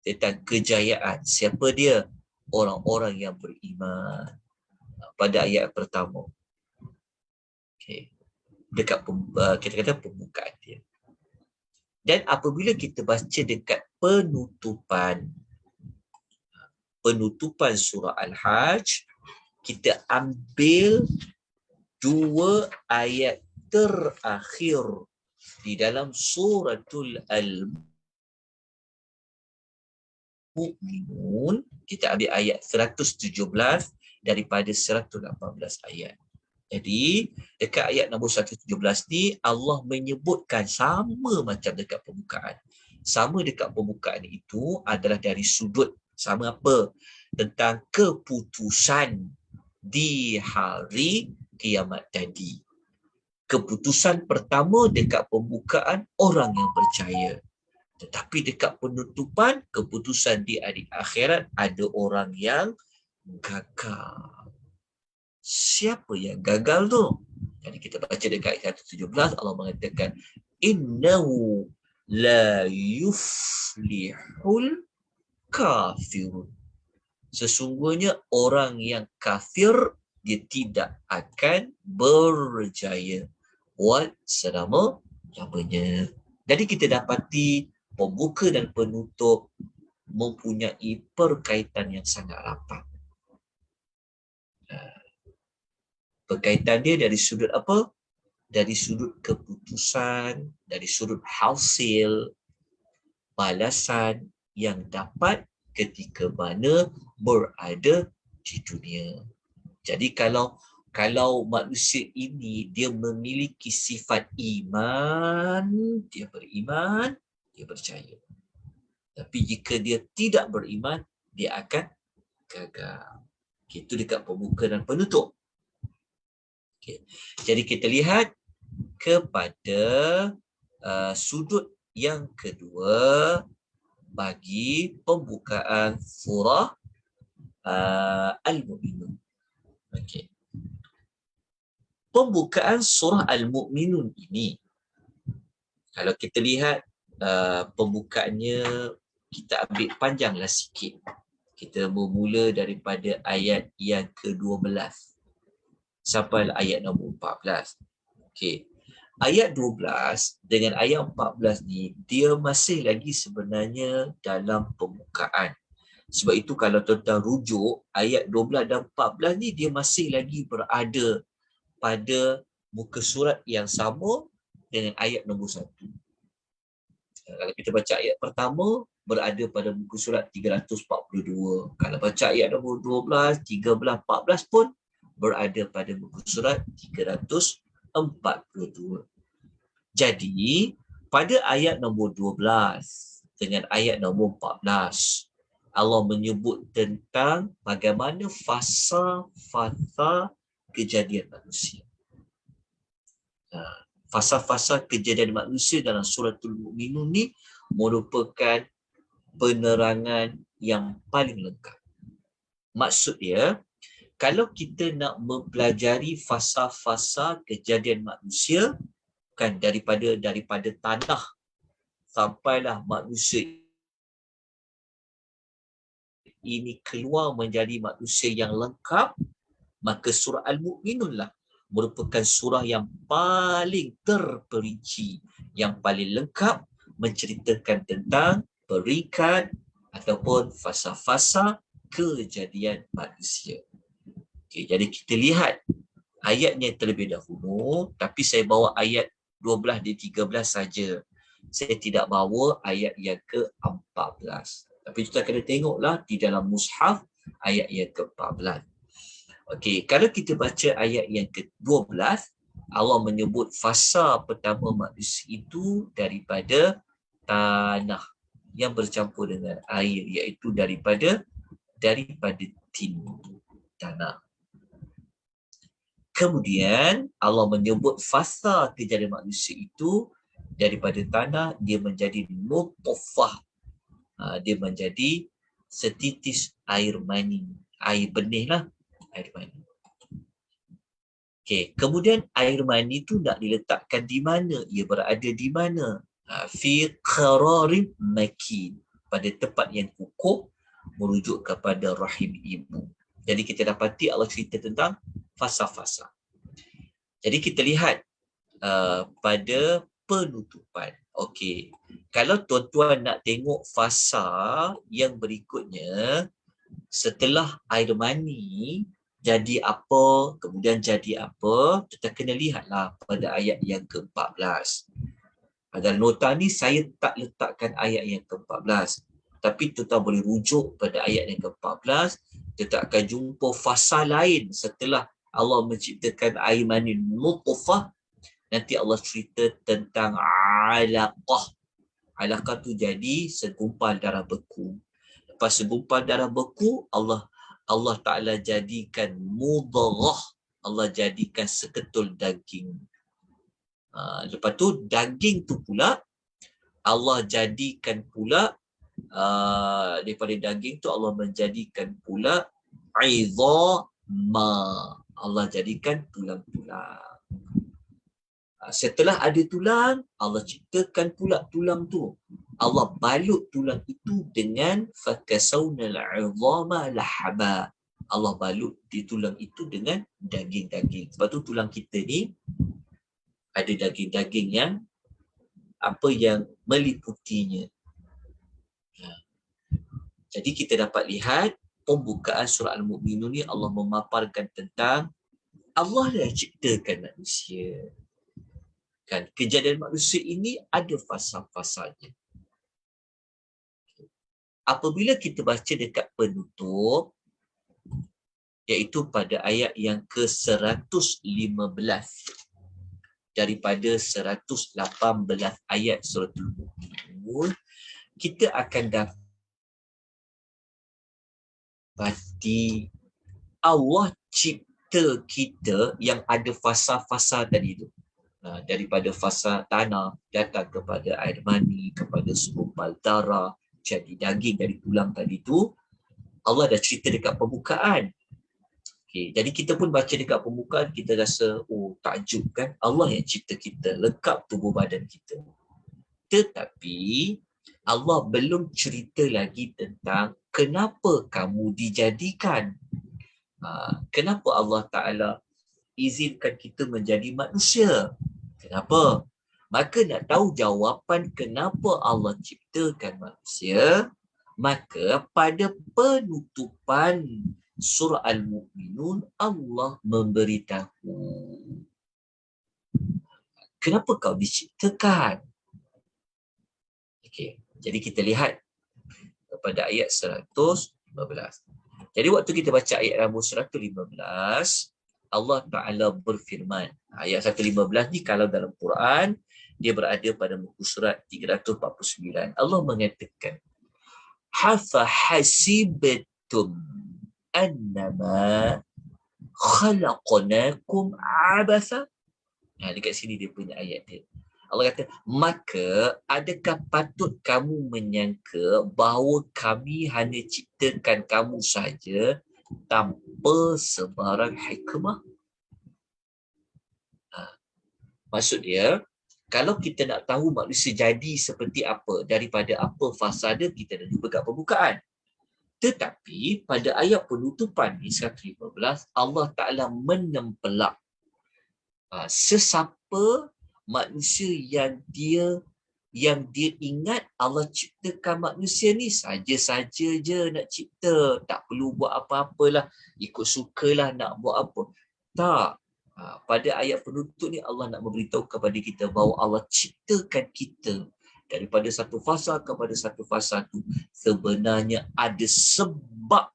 tentang kejayaan. Siapa dia? Orang-orang yang beriman. Pada ayat pertama. Okay. Dekat kita kata pembukaan dia. Dan apabila kita baca dekat penutupan surah Al-Hajj, kita ambil 2 ayat terakhir di dalam suratul Al-Mu'minun. Kita ambil ayat 117 daripada 118 ayat. Jadi dekat ayat nombor 117 ni Allah menyebutkan sama macam dekat pembukaan. Sama dekat pembukaan itu adalah dari sudut sama apa? Tentang keputusan di hari kiamat tadi. Keputusan pertama dekat pembukaan orang yang percaya. Tetapi dekat penutupan keputusan di hari akhirat ada orang yang gagal. Siapa yang gagal tu? Jadi kita baca dekat ayat 117 Allah mengatakan innahu la yuflihul kafirun. Sesungguhnya orang yang kafir dia tidak akan berjaya selama-lamanya. Jadi kita dapati pembuka dan penutup mempunyai perkaitan yang sangat rapat. Berkaitan dia dari sudut apa? Dari sudut keputusan, dari sudut hasil, balasan yang dapat ketika mana berada di dunia. Jadi kalau manusia ini dia memiliki sifat iman, dia beriman, dia percaya. Tapi jika dia tidak beriman, dia akan gagal. Itu dekat pembuka dan penutup. Okay. Jadi kita lihat kepada sudut yang kedua bagi pembukaan surah Al-Mu'minun. Okay. Pembukaan surah Al-Mu'minun ini, kalau kita lihat pembukaannya, kita ambil panjanglah sikit. Kita bermula daripada ayat yang ke-12 sampai ayat nombor 14. Okay. Ayat 12 dengan ayat 14 ni, dia masih lagi sebenarnya dalam pembukaan. Sebab itu kalau tuan-tuan rujuk, ayat 12 dan 14 ni dia masih lagi berada pada muka surat yang sama dengan ayat nombor 1. Kalau kita baca ayat pertama, berada pada muka surat 342. Kalau baca ayat nombor 12, 13, 14 pun berada pada muka surat 342. Jadi, pada ayat nombor 12 dengan ayat nombor 14, Allah menyebut tentang bagaimana fasa-fasa kejadian manusia. Fasa-fasa kejadian manusia dalam suratul Mu'minun ni merupakan penerangan yang paling lengkap. Maksud dia, kalau kita nak mempelajari fasa-fasa kejadian manusia, kan daripada tanah sampailah manusia ini keluar menjadi manusia yang lengkap, maka surah Al-Mu'minun lah merupakan surah yang paling terperinci, yang paling lengkap menceritakan tentang peringkat ataupun fasa-fasa kejadian manusia. Okay, jadi kita lihat ayatnya terlebih dahulu, tapi saya bawa ayat 12 dan 13 saja. Saya tidak bawa ayat yang ke-14. Tapi kita kena tengoklah di dalam mushaf ayat yang ke-14. Okey, kalau kita baca ayat yang ke-12, Allah menyebut fasa pertama manusia itu daripada tanah yang bercampur dengan air, iaitu daripada tin, tanah. Kemudian Allah menyebut fasa kejadian manusia itu daripada tanah, dia menjadi nutfah. Dia menjadi setitis air mani, air benih lah, air mani. Okey, kemudian air mani itu nak diletakkan di mana? Ia berada di mana? Fi qararin makin, pada tempat yang kukuh, merujuk kepada rahim ibu. Jadi kita dapati Allah cerita tentang fasa-fasa. Jadi kita lihat pada penutupan. Okey, kalau tuan-tuan nak tengok fasa yang berikutnya, setelah air mani jadi apa, kemudian jadi apa, kita kena lihatlah pada ayat yang ke-14. Dalam nota ni saya tak letakkan ayat yang ke-14, tapi tuan-tuan boleh rujuk pada ayat yang ke-14. Kita akan jumpa fasa lain setelah Allah menciptakan air mani nutfah. Nanti Allah cerita tentang alaqah. Alaqah tu jadi segumpal darah beku. Lepas segumpal darah beku, Allah Ta'ala jadikan mudghah. Allah jadikan seketul daging. Lepas tu daging tu pula Allah jadikan pula daripada daging tu Allah menjadikan pula idhama. Allah jadikan tulang-tulang. Setelah ada tulang, Allah ciptakan pula tulang tu. Allah balut tulang itu dengan fakasawnal 'idhama lahaba. Allah balut di tulang itu dengan daging-daging. Sebab tu tulang kita ni ada daging-daging yang meliputinya. Jadi kita dapat lihat pembukaan surah Al-Mu'minun ni Allah memaparkan tentang Allah yang ciptakan manusia. Kan, kejadian manusia ini ada fasa-fasanya. Apabila kita baca dekat penutup, iaitu pada ayat yang ke-115 daripada 118 ayat surah Al-Mu'minun, kita akan dapati Allah cipta kita yang ada fasa-fasa tadi itu. Daripada fasa tanah datang kepada air mani, kepada segumpal darah, jadi daging dari tulang tadi tu. Allah dah cerita dekat pembukaan. Okay, jadi kita pun baca dekat pembukaan, kita rasa takjub kan, Allah yang cipta kita, lengkap tubuh badan kita. Tetapi Allah belum cerita lagi tentang kenapa kamu dijadikan. Kenapa Allah Ta'ala izinkan kita menjadi manusia? Kenapa? Maka nak tahu jawapan kenapa Allah ciptakan manusia, maka pada penutupan surah Al-Mu'minun Allah memberitahu kenapa kau diciptakan. Okey, jadi kita lihat kepada ayat 115. Jadi waktu kita baca ayat nombor 115, Allah Ta'ala berfirman. Ayat 115 ni kalau dalam Quran, dia berada pada muka surat 349. Allah mengatakan, Hafa hasibtum annama khalaqnakum abasa. Dekat sini dia punya ayat dia. Allah kata, maka adakah patut kamu menyangka bahawa kami hanya ciptakan kamu saja tanpa sebarang hikmah? Maksud dia, kalau kita nak tahu manusia jadi seperti apa, daripada apa fasa dia, kita dah jumpa kat pembukaan. Tetapi pada ayat penutupan ni 115, Allah Ta'ala menempelak sesiapa manusia yang dia ingat Allah ciptakan manusia ni saja-saja je nak cipta, tak perlu buat apa-apalah, ikut sukalah nak buat apa. Tak. Pada ayat penutup ni Allah nak memberitahu kepada kita bahawa Allah ciptakan kita daripada satu fasa kepada satu fasa tu sebenarnya ada sebab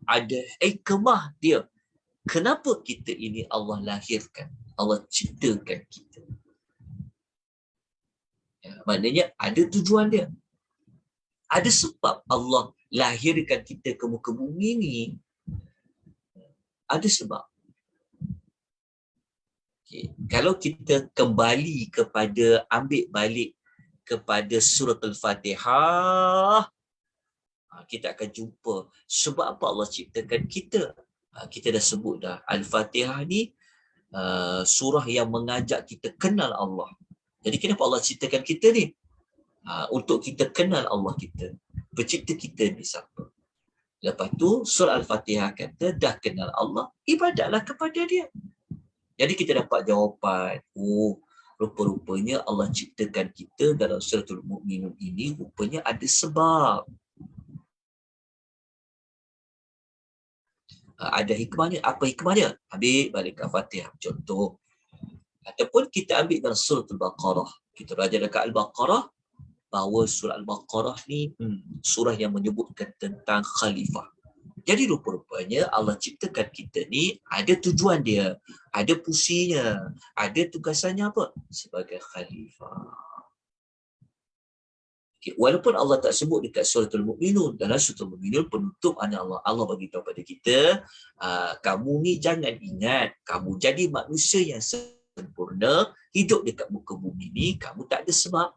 ada hikmah dia. Kenapa kita ini Allah lahirkan, Allah ciptakan kita. Ya, maknanya ada tujuan dia. Ada sebab Allah lahirkan kita ke muka bumi ni. Ada sebab. Okay. Kalau kita kembali kepada, ambil balik kepada surah Al-Fatihah, kita akan jumpa sebab apa Allah ciptakan kita. Kita dah sebut dah, Al-Fatihah ni surah yang mengajak kita kenal Allah. Jadi kenapa Allah ciptakan kita ni? Untuk kita kenal Allah kita. Pencipta kita ni siapa? Lepas tu surah Al-Fatihah kata dah kenal Allah, ibadatlah kepada dia. Jadi kita dapat jawapan, rupa-rupanya Allah ciptakan kita dalam suratul Mukminun ini rupanya ada sebab. Ada hikmahnya. Apa hikmahnya? Ambil balik ke Al-Fatihah. Contoh. Ataupun kita ambil dalam suratul Baqarah. Kita belajar dekat Al-Baqarah, bahawa surah Al-Baqarah ni surah yang menyebutkan tentang khalifah. Jadi rupa-rupanya Allah ciptakan kita ni ada tujuan dia, ada fungsinya, ada tugasannya apa? Sebagai khalifah. Okay. Walaupun Allah tak sebut dekat suratul Mukminun, dalam suratul Mukminun penutup Allah. Allah bagi tahu pada kita, kamu ni jangan ingat, kamu jadi manusia yang sempurna, hidup dekat muka bumi ni, kamu tak ada sebab.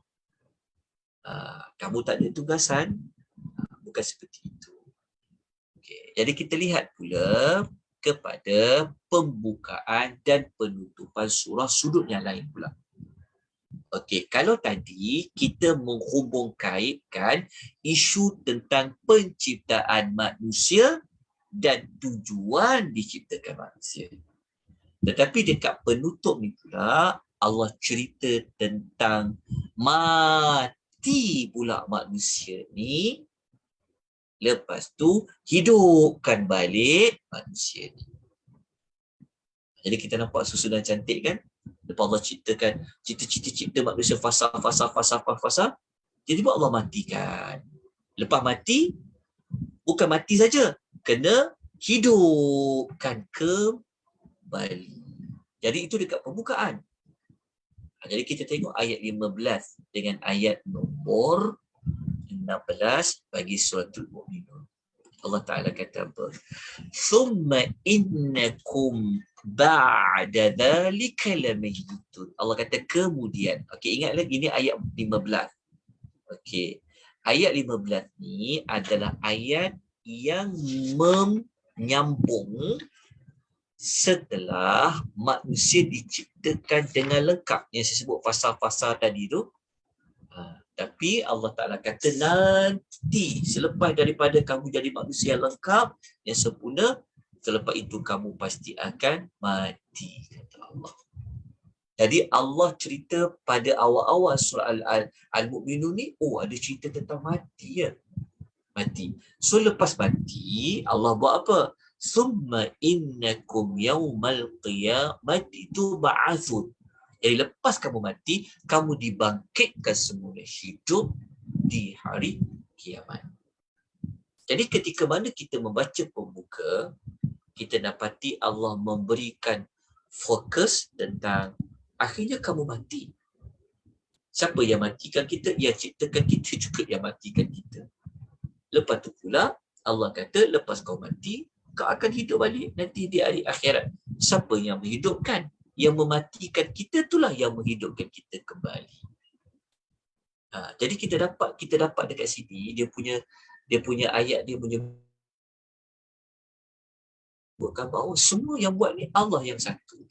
Kamu tak ada tugasan. Bukan seperti itu. Okay. Jadi kita lihat pula kepada pembukaan dan penutupan surah sudut yang lain pula. Okey, kalau tadi kita menghubung kaitkan isu tentang penciptaan manusia dan tujuan diciptakan manusia. Tetapi dekat penutup ni pula Allah cerita tentang mati pula manusia ni, lepas tu hidupkan balik manusia ni. Jadi kita nampak susunan cantik kan? Lepas Allah ciptakan, cipta manusia fasa. Jadi buat Allah matikan. Lepas mati, bukan mati saja, kena hidupkan kembali. Jadi itu dekat pembukaan. Jadi kita tengok ayat 15 dengan ayat nombor 16 bagi suratul Mukminun. Allah Ta'ala kata apa? Thumma innakum ba'da dhalika lamayitun. Allah kata kemudian. Okey, ingat lagi ini ayat 15. Okey. Ayat 15 ni adalah ayat yang menyambung setelah manusia diciptakan dengan lengkap. Yang saya sebut fasa-fasa tadi tu. Tapi Allah Ta'ala kata nanti selepas daripada kamu jadi manusia yang lengkap, yang sempurna, selepas itu kamu pasti akan mati, kata Allah. Jadi Allah cerita pada awal-awal surah Al-Mu'minun ni, ada cerita tentang mati ya. Mati. So lepas mati, Allah buat apa? Summa innakum yawmal qiyamati tub'atsun. Jadi lepas kamu mati, kamu dibangkitkan semula hidup di hari kiamat. Jadi ketika mana kita membaca pembuka, kita dapati Allah memberikan fokus tentang akhirnya kamu mati. Siapa yang matikan kita? Yang ciptakan kita juga yang matikan kita. Lepas tu pula Allah kata lepas kau mati, kau akan hidup balik nanti di hari akhirat. Siapa yang menghidupkan? Yang mematikan kita itulah yang menghidupkan kita kembali. Jadi kita dapat dekat sini dia punya ayat dia menyebutkan bahawa semua yang buat ni Allah yang satu.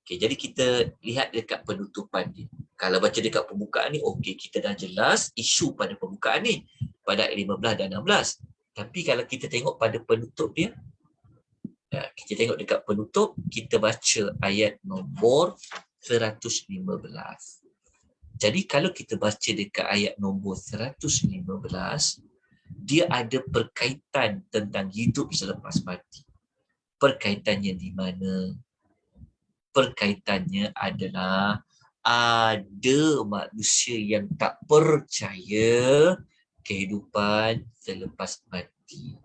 Okay, jadi kita lihat dekat penutupan ni. Kalau baca dekat pembukaan ni, okey, kita dah jelas isu pada pembukaan ni pada ayat 15 dan 16. Tapi kalau kita tengok pada penutup dia, kita tengok dekat penutup, kita baca ayat nombor 115. Jadi kalau kita baca dekat ayat nombor 115, dia ada perkaitan tentang hidup selepas mati. Perkaitannya di mana? Perkaitannya adalah ada manusia yang tak percaya kehidupan selepas mati.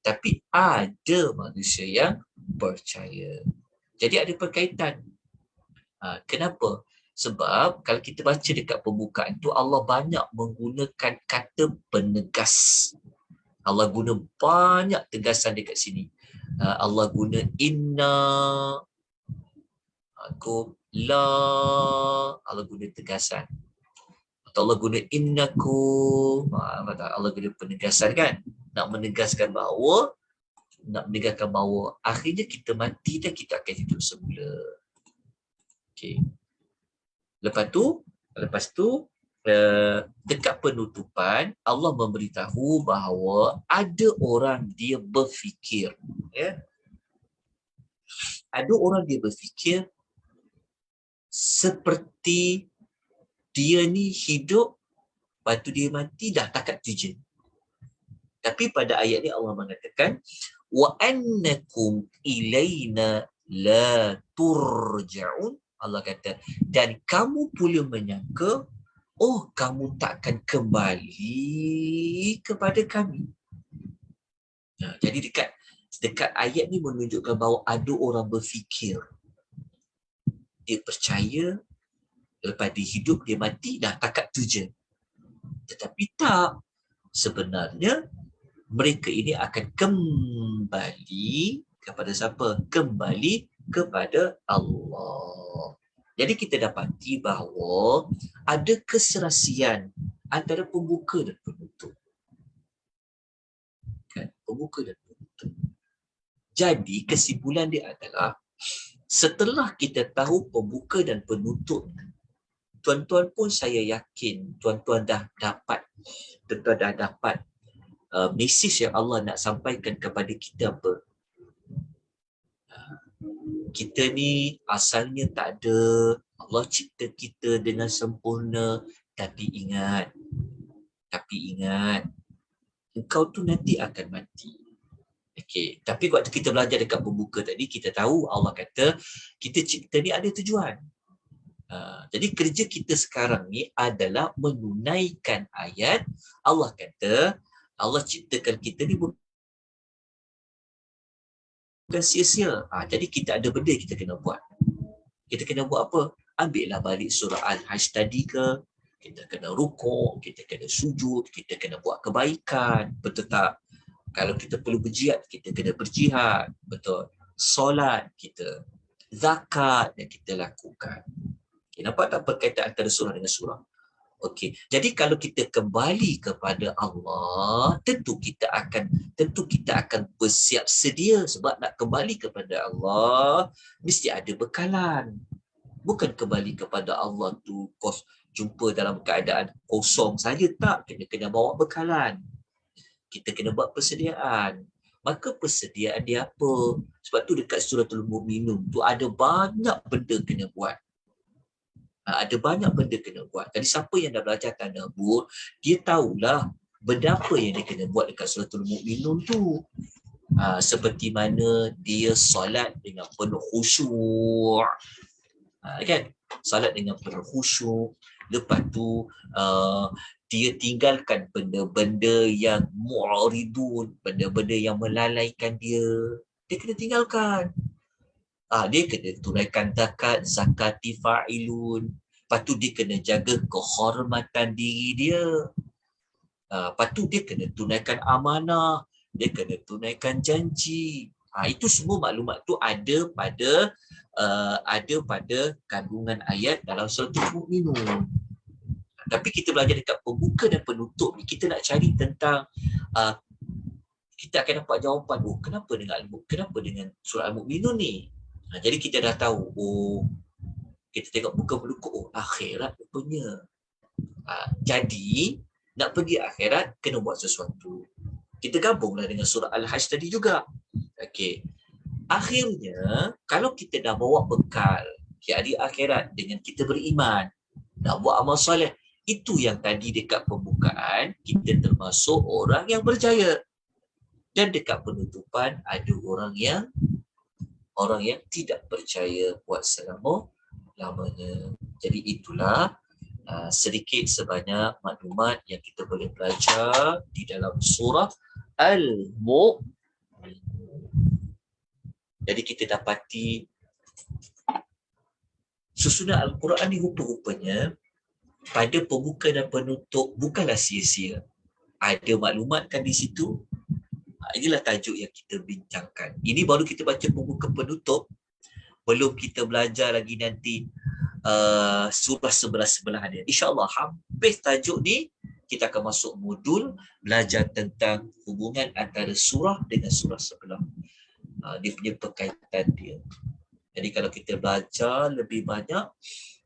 Tapi ada manusia yang percaya. Jadi ada perkaitan. Kenapa? Sebab kalau kita baca dekat pembukaan tu, Allah banyak menggunakan kata penegas. Allah guna banyak tegasan dekat sini. Allah guna inna, aku la, Allah guna tegasan. Atau Allah guna innakum, Allah guna penegasan kan. Nak menegaskan bahawa akhirnya kita mati dan kita akan hidup semula. Okay. Lepas tu dekat penutupan Allah memberitahu bahawa ada orang dia berfikir, ya. Ada orang dia berfikir seperti dia ni hidup, lepas tu dia mati dah takat tujuan. Tapi pada ayat ni Allah mengatakan wa annakum ilaina la turja'un. Allah kata, dan kamu pula menyangka, oh kamu takkan kembali kepada kami. Jadi dekat ayat ni menunjukkan bahawa ada orang berfikir. Dia percaya, lepas dia hidup, dia mati, dah takat tujuan. Tetapi tak. Sebenarnya, mereka ini akan kembali kepada siapa? Kembali kepada Allah. Jadi kita dapati bahawa ada keserasian antara pembuka dan penutup. Kan? Pembuka dan penutup. Jadi kesimpulan dia adalah, setelah kita tahu pembuka dan penutup, tuan-tuan pun saya yakin tuan-tuan dah dapat mesej yang Allah nak sampaikan kepada kita apa? Kita ni asalnya tak ada. Allah cipta kita dengan sempurna. Tapi ingat, engkau tu nanti akan mati. Okey, tapi waktu kita belajar dekat pembuka tadi, kita tahu Allah kata kita cipta ni ada tujuan. Jadi kerja kita sekarang ni adalah menunaikan ayat. Allah kata Allah ciptakan kita ni bukan sia-sia. Jadi kita ada benda kita kena buat. Kita kena buat apa? Ambillah balik surah Al-Hajj tadi ke, kita kena rukuk, kita kena sujud, kita kena buat kebaikan. Betul tak? Kalau kita perlu berjihad, kita kena berjihad. Betul. Solat kita, zakat yang kita lakukan. Okay, nampak tak perkaitan antara surah dengan surah? Okey. Jadi kalau kita kembali kepada Allah, tentu kita akan bersiap sedia, sebab nak kembali kepada Allah mesti ada bekalan. Bukan kembali kepada Allah tu jumpa dalam keadaan kosong saja, tak. Kita kena bawa bekalan. Kita kena buat persediaan. Maka persediaan dia apa? Sebab tu dekat suratul Mu'minun tu ada banyak benda kena buat. Ada banyak benda kena buat. Jadi siapa yang dah belajar tadabbur, dia tahulah benda apa yang dia kena buat dekat suratul Mu'minun tu. Seperti mana dia solat dengan penuh khusyuk. Kan? Solat dengan penuh khusyuk. Lepas tu dia tinggalkan benda-benda yang mu'ridun, benda-benda yang melalaikan dia. Dia kena tinggalkan. Dia kena tunaikan zakati fa'ilun. Lepas tu dia kena jaga kehormatan diri dia. Lepas tu dia kena tunaikan amanah. Dia kena tunaikan janji. Itu semua maklumat tu ada pada kandungan ayat dalam surah Al-Mu'minun. Tapi kita belajar dekat pembuka dan penutup ni, kita nak cari tentang kita akan dapat jawapan, kenapa dengan surah Al-Mu'minun ni. Jadi kita dah tahu, kita tengok buka penutup, akhirat rupanya. Jadi nak pergi akhirat kena buat sesuatu. Kita gabunglah dengan surah Al-Hajj tadi juga. Okey. Akhirnya kalau kita dah bawa bekal di hari akhirat dengan kita beriman, nak buat amal soleh, itu yang tadi dekat pembukaan kita termasuk orang yang berjaya. Dan dekat penutupan ada orang yang tidak percaya buat selama-lamanya. Jadi itulah sedikit sebanyak maklumat yang kita boleh belajar di dalam surah Al-Mu'minun. Jadi kita dapati susunan Al-Quran ni rupa-rupanya pada pembuka dan penutup bukanlah sia-sia. Ada maklumat kan di situ. Inilah tajuk yang kita bincangkan. Ini baru kita baca pembuka penutup. Belum kita belajar lagi nanti surah sebelah-sebelah dia. InsyaAllah habis tajuk ni, kita akan masuk modul belajar tentang hubungan antara surah dengan surah sebelah. Dia punya perkaitan dia. Jadi kalau kita belajar lebih banyak,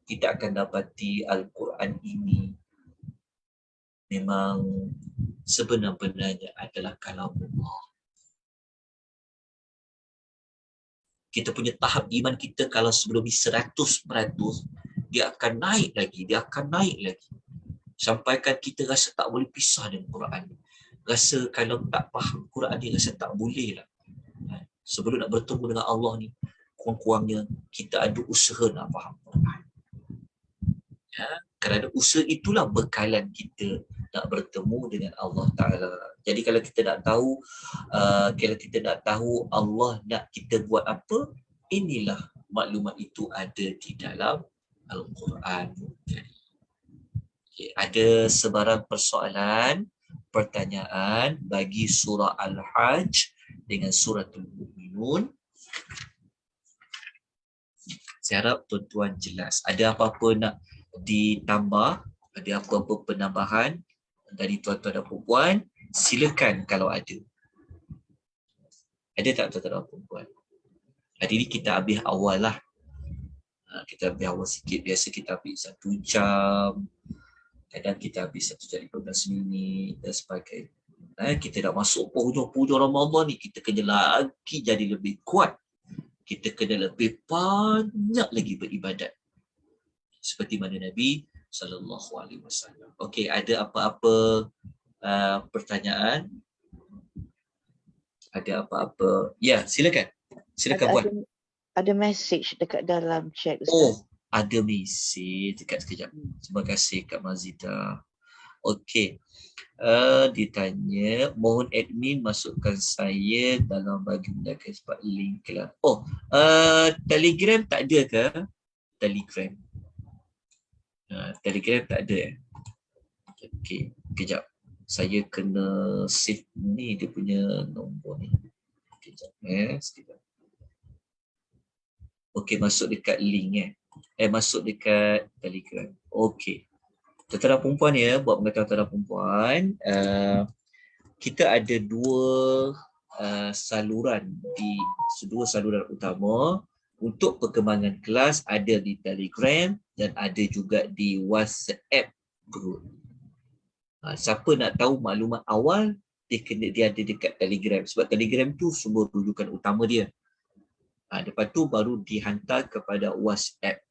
kita akan dapati Al-Quran ini memang sebenar-benarnya adalah kalamullah. Kita punya tahap iman kita kalau sebelum ni 100%, dia akan naik lagi, sampaikan kita rasa tak boleh pisah dengan Quran. Rasa kalau tak faham Quran ni, rasa tak boleh lah. Sebelum nak bertemu dengan Allah ni, kurang-kurangnya kita ada usaha nak faham Quran. Kerana usaha itulah bekalan kita nak bertemu dengan Allah Ta'ala. Jadi kalau kita nak tahu Allah nak kita buat apa, inilah maklumat itu ada di dalam Al-Quran. Okay, ada sebarang persoalan, pertanyaan bagi surah Al-Hajj dengan suratul Mu'minun? Saya harap tuan-tuan jelas. Ada apa-apa nak ditambah, ada apa-apa penambahan dari tuan-tuan dan puan-puan, silakan kalau ada. Ada tak tuan-tuan dan puan-puan? Hari ini kita ambil awal lah. Kita ambil awal sikit. Biasa kita ambil 1 jam. Kadang kita ambil 1 jam 15 minit dan sebagainya. Kita dah masuk penghujung Ramadan ni, kita kena lagi jadi lebih kuat. Kita kena lebih banyak lagi beribadat. Seperti mana Nabi SAW. Okey, ada apa-apa pertanyaan? Ada apa-apa? Ya, silakan. Silakan buat. Ada message dekat dalam chat, Ustaz. Oh, ada message dekat sekejap. Terima kasih Kak Mazida. Okey. Ditanya, mohon admin masukkan saya dalam bahagian sebab link lah. Oh, Telegram tak ada ke? Telegram. Telegram tak ada. Okey, kejap. Saya kena save ni dia punya nombor ni. Kejap sekejap. Okey, masuk dekat link masuk dekat Telegram. Okey. Tuan-tuan dan perempuan ya, buat pengetahuan tuan-tuan dan perempuan, kita ada dua saluran utama untuk perkembangan kelas, ada di Telegram dan ada juga di WhatsApp group. Siapa nak tahu maklumat awal, dia ada dekat Telegram, sebab Telegram tu sumber rujukan utama dia. Lepas tu baru dihantar kepada WhatsApp.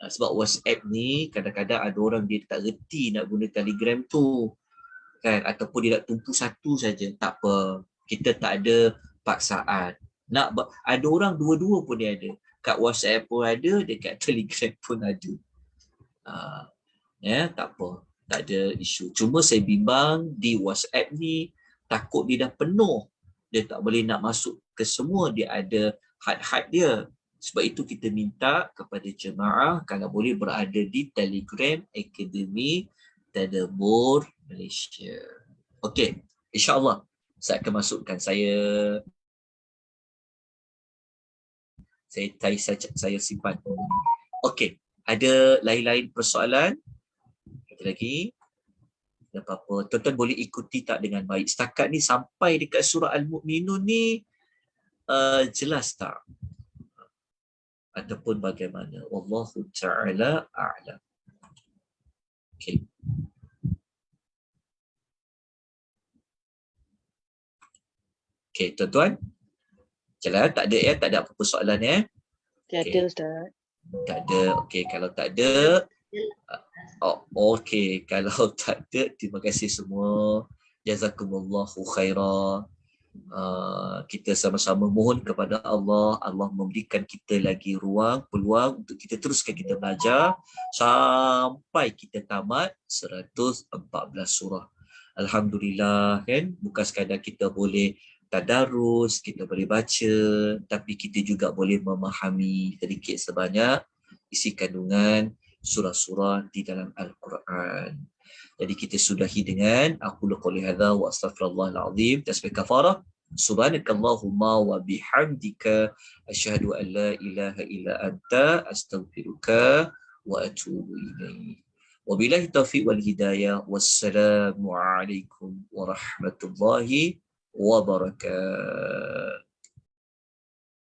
Sebab WhatsApp ni kadang-kadang ada orang dia tak reti nak guna Telegram tu kan, ataupun dia nak tumpu satu saja, tak apa, kita tak ada paksaan. Ada orang dua-dua pun dia ada, kat WhatsApp pun ada, dekat Telegram pun ada. Tak apa, tak ada isu. Cuma saya bimbang di WhatsApp ni, takut dia dah penuh, dia tak boleh nak masuk ke semua, dia ada had-had dia. Sebab itu kita minta kepada jemaah kalau boleh berada di Telegram Akademi Tadabbur Malaysia. Okey, insya-Allah saya akan masukkan. Saya simpan. Okey, ada lain-lain persoalan? Ada lagi? Tak apa-apa. Tuan-tuan boleh ikuti tak dengan baik? Setakat ni sampai dekat surah Al-Mu'minun ni jelas tak? Ataupun bagaimana? Wallahu ta'ala a'lam. Okey. Okey, tuan-tuan. Jalan, tak ada apa-apa soalan Tak ada, Ustaz. Tak ada. Okey, kalau tak ada, okey, kalau tak ada, terima kasih semua. Jazakumullahu khairan. Kita sama-sama mohon kepada Allah memberikan kita lagi peluang untuk kita teruskan kita belajar sampai kita tamat 114 surah. Alhamdulillah kan, bukan sekadar kita boleh tadarus, kita boleh baca, tapi kita juga boleh memahami sedikit sebanyak isi kandungan surah-surah di dalam Al-Quran. Jadi kita sudahi dengan aku qouli hadza wa astaghfirullahal azim tasbih kafarah. Subhanakallahumma wa bihamdika asyhadu an la ilaha illa anta astaghfiruka wa atubu ilaik. Wabillahi taufiq wal hidayah. Wassalamu alaikum warahmatullahi wabarakatuh.